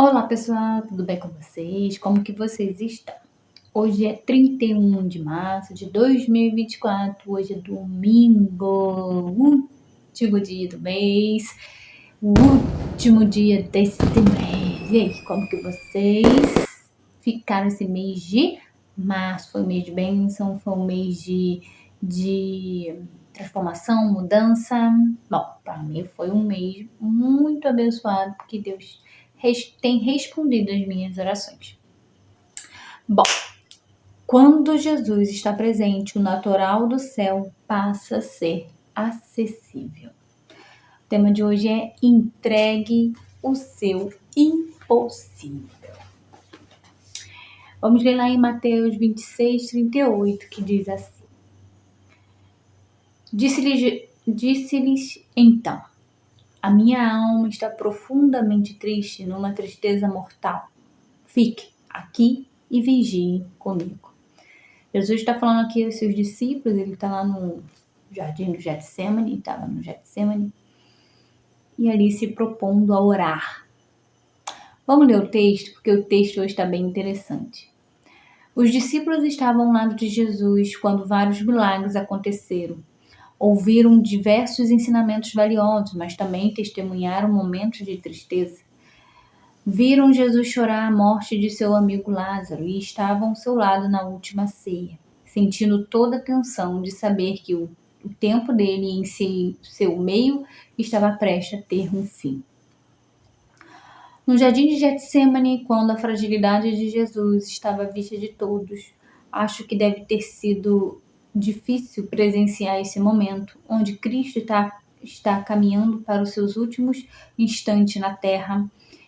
Olá pessoal, tudo bem com vocês? Como que vocês estão? Hoje é 31 de março de 2024, hoje é domingo, último dia do mês, o último dia deste mês. E aí, como que vocês ficaram esse mês de março? Foi um mês de bênção, foi um mês de transformação, mudança? Bom, para mim foi um mês muito abençoado, porque Deus tem respondido as minhas orações. Bom, quando Jesus está presente, o natural do céu passa a ser acessível. O tema de hoje é entregue o seu impossível. Vamos ler lá em Mateus 26:38, que diz assim: Disse-lhes então: a minha alma está profundamente triste, numa tristeza mortal. Fique aqui e vigie comigo. Jesus está falando aqui aos seus discípulos, ele está lá no jardim do Getsemane, estava no Getsemane, e ali se propondo a orar. Vamos ler o texto, porque o texto hoje está bem interessante. Os discípulos estavam ao lado de Jesus quando vários milagres aconteceram. Ouviram diversos ensinamentos valiosos, mas também testemunharam momentos de tristeza. Viram Jesus chorar a morte de seu amigo Lázaro e estavam ao seu lado na última ceia, sentindo toda a tensão de saber que o tempo dele em seu meio estava prestes a ter um fim. No jardim de Getsemane, quando a fragilidade de Jesus estava à vista de todos, acho que deve ter sido difícil presenciar esse momento, onde Cristo está caminhando para os seus últimos instantes na terra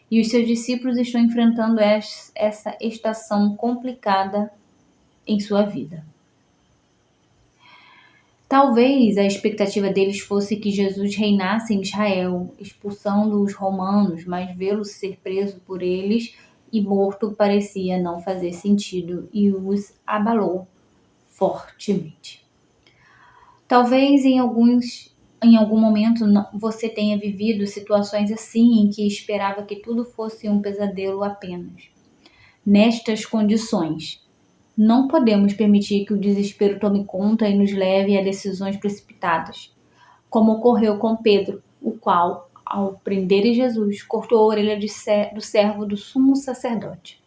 e os seus discípulos estão enfrentando essa estação complicada em sua vida. Talvez a expectativa deles fosse que Jesus reinasse em Israel, expulsando os romanos, mas vê-lo ser preso por eles e morto parecia não fazer sentido e os abalou fortemente. Talvez em algum momento você tenha vivido situações assim em que esperava que tudo fosse um pesadelo apenas. Nestas condições, não podemos permitir que o desespero tome conta e nos leve a decisões precipitadas, como ocorreu com Pedro, o qual, ao prender Jesus, cortou a orelha do servo do sumo sacerdote.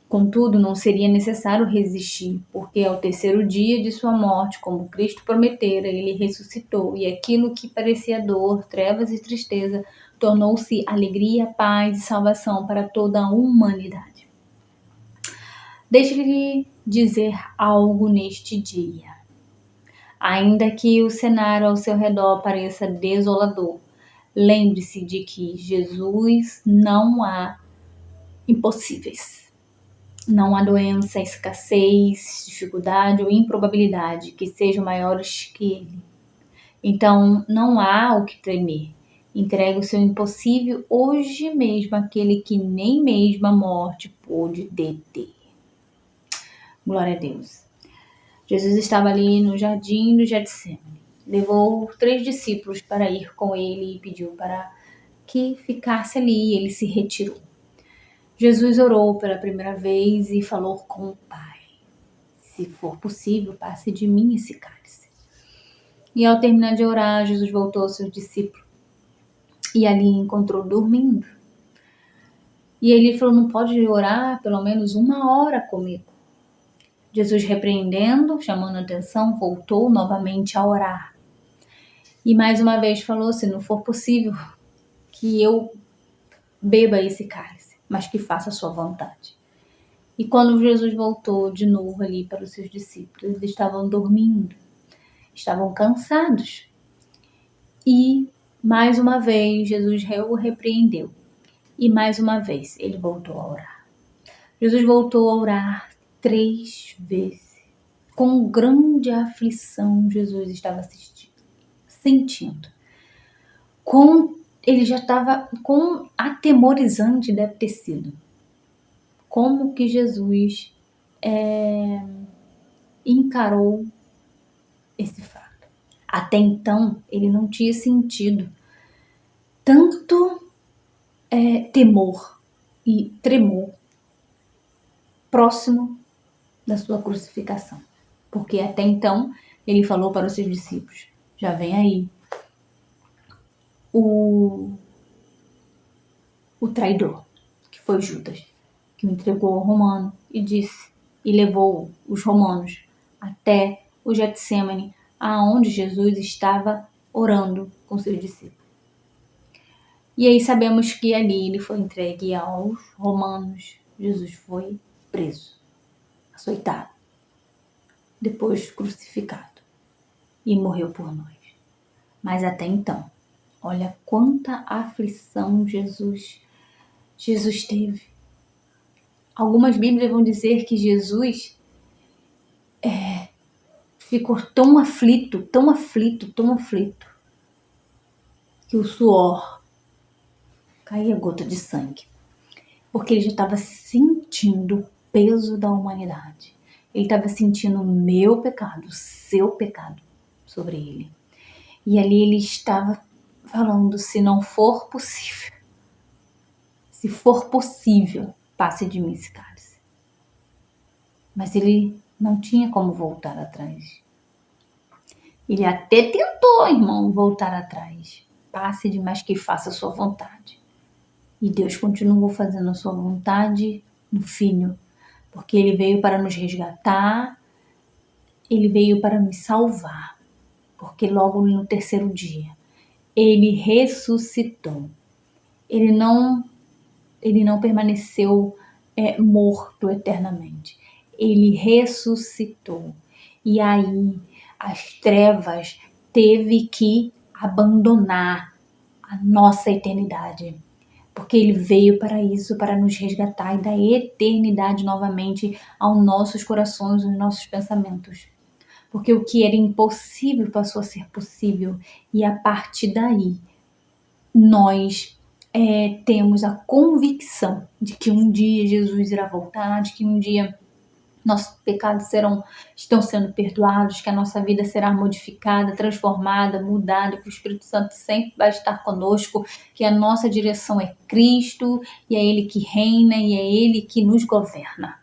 Contudo, não seria necessário resistir, porque ao terceiro dia de sua morte, como Cristo prometera, ele ressuscitou, e aquilo que parecia dor, trevas e tristeza, tornou-se alegria, paz e salvação para toda a humanidade. Deixe-lhe dizer algo neste dia. Ainda que o cenário ao seu redor pareça desolador, lembre-se de que Jesus não há impossíveis. Não há doença, escassez, dificuldade ou improbabilidade que sejam maiores que ele. Então, não há o que temer. Entregue o seu impossível hoje mesmo àquele que nem mesmo a morte pôde deter. Glória a Deus. Jesus estava ali no jardim do Getsemane. Levou 3 discípulos para ir com ele e pediu para que ficasse ali e ele se retirou. Jesus orou pela primeira vez e falou com o Pai: se for possível, passe de mim esse cálice. E ao terminar de orar, Jesus voltou aos seus discípulos e ali encontrou dormindo. E ele falou: não pode orar pelo menos 1 hora comigo? Jesus, repreendendo, chamando a atenção, voltou novamente a orar. E mais uma vez falou: se não for possível, que eu beba esse cálice, mas que faça a sua vontade. E quando Jesus voltou de novo ali para os seus discípulos, eles estavam dormindo, estavam cansados. E mais uma vez Jesus o repreendeu. E mais uma vez ele voltou a orar. Jesus voltou a orar 3 vezes. Com grande aflição, Jesus estava sentindo. Ele já estava atemorizante, deve ter sido. Como que Jesus encarou esse fato? Até então, ele não tinha sentido tanto temor e tremou próximo da sua crucificação. Porque até então ele falou para os seus discípulos: já vem aí o traidor, que foi Judas, que o entregou ao romano e levou os romanos até o Getsêmani, aonde Jesus estava orando com seus discípulos. E aí sabemos que ali ele foi entregue aos romanos. Jesus foi preso, açoitado, depois crucificado e morreu por nós. Mas até então, olha quanta aflição Jesus teve. Algumas Bíblias vão dizer que Jesus ficou tão aflito, que o suor caía gota de sangue. Porque ele já estava sentindo o peso da humanidade. Ele estava sentindo o meu pecado, o seu pecado sobre ele. E ali ele estava falando: se não for possível, se for possível, passe de mim esse cálice. Mas ele não tinha como voltar atrás. Ele até tentou, irmão, voltar atrás. Passe de mais que faça a sua vontade. E Deus continuou fazendo a sua vontade no Filho. Porque ele veio para nos resgatar, ele veio para nos salvar. Porque logo no terceiro dia, ele ressuscitou. Ele não permaneceu morto eternamente. Ele ressuscitou. E aí as trevas teve que abandonar a nossa eternidade. Porque ele veio para isso, para nos resgatar e dar eternidade novamente aos nossos corações, aos nossos pensamentos. Porque o que era impossível passou a ser possível. E a partir daí, nós temos a convicção de que um dia Jesus irá voltar, de que um dia nossos pecados estão sendo perdoados, que a nossa vida será modificada, transformada, mudada, que o Espírito Santo sempre vai estar conosco, que a nossa direção é Cristo, e é Ele que reina, e é Ele que nos governa.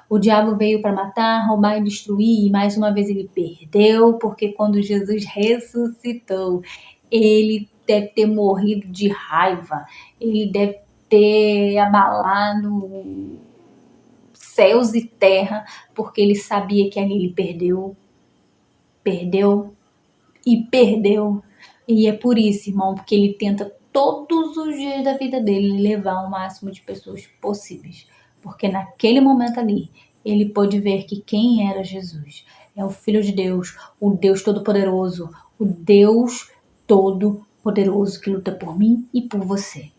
O diabo veio para matar, roubar e destruir, e mais uma vez ele perdeu, porque quando Jesus ressuscitou, ele deve ter morrido de raiva, ele deve ter abalado céus e terra, porque ele sabia que ali ele perdeu. E é por isso, irmão, porque ele tenta todos os dias da vida dele levar o máximo de pessoas possíveis. Porque naquele momento ali, ele pôde ver que quem era Jesus é o Filho de Deus, o Deus Todo-Poderoso, o Deus Todo-Poderoso que luta por mim e por você.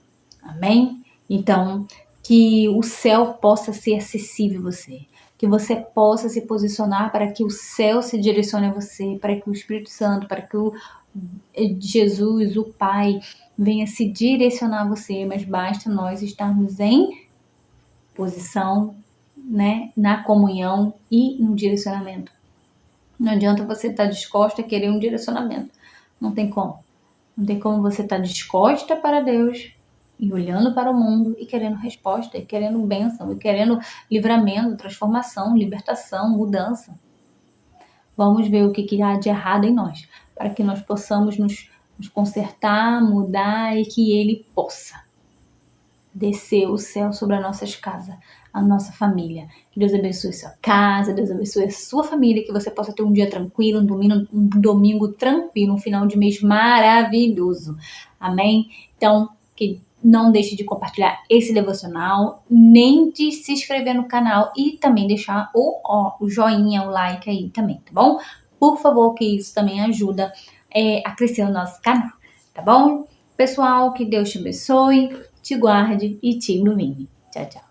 Amém? Então, que o céu possa ser acessível a você, que você possa se posicionar para que o céu se direcione a você, para que o Espírito Santo, para que o Jesus, o Pai, venha se direcionar a você, mas basta nós estarmos em posição, né, na comunhão e no direcionamento. Não adianta você estar disposta a querer um direcionamento, não tem como. Não tem como você estar disposta para Deus e olhando para o mundo e querendo resposta, e querendo bênção, e querendo livramento, transformação, libertação, mudança. Vamos ver o que há de errado em nós, para que nós possamos nos consertar, mudar e que Ele possa descer o céu sobre as nossas casas, a nossa família. Que Deus abençoe sua casa, Deus abençoe a sua família, que você possa ter um dia tranquilo, um domingo tranquilo, um final de mês maravilhoso. Amém? Então, que não deixe de compartilhar esse devocional, nem de se inscrever no canal e também deixar o joinha, o like aí também, tá bom? Por favor, que isso também ajuda a crescer o nosso canal, tá bom? Pessoal, que Deus te abençoe, te guarde e te ilumine. Tchau, tchau.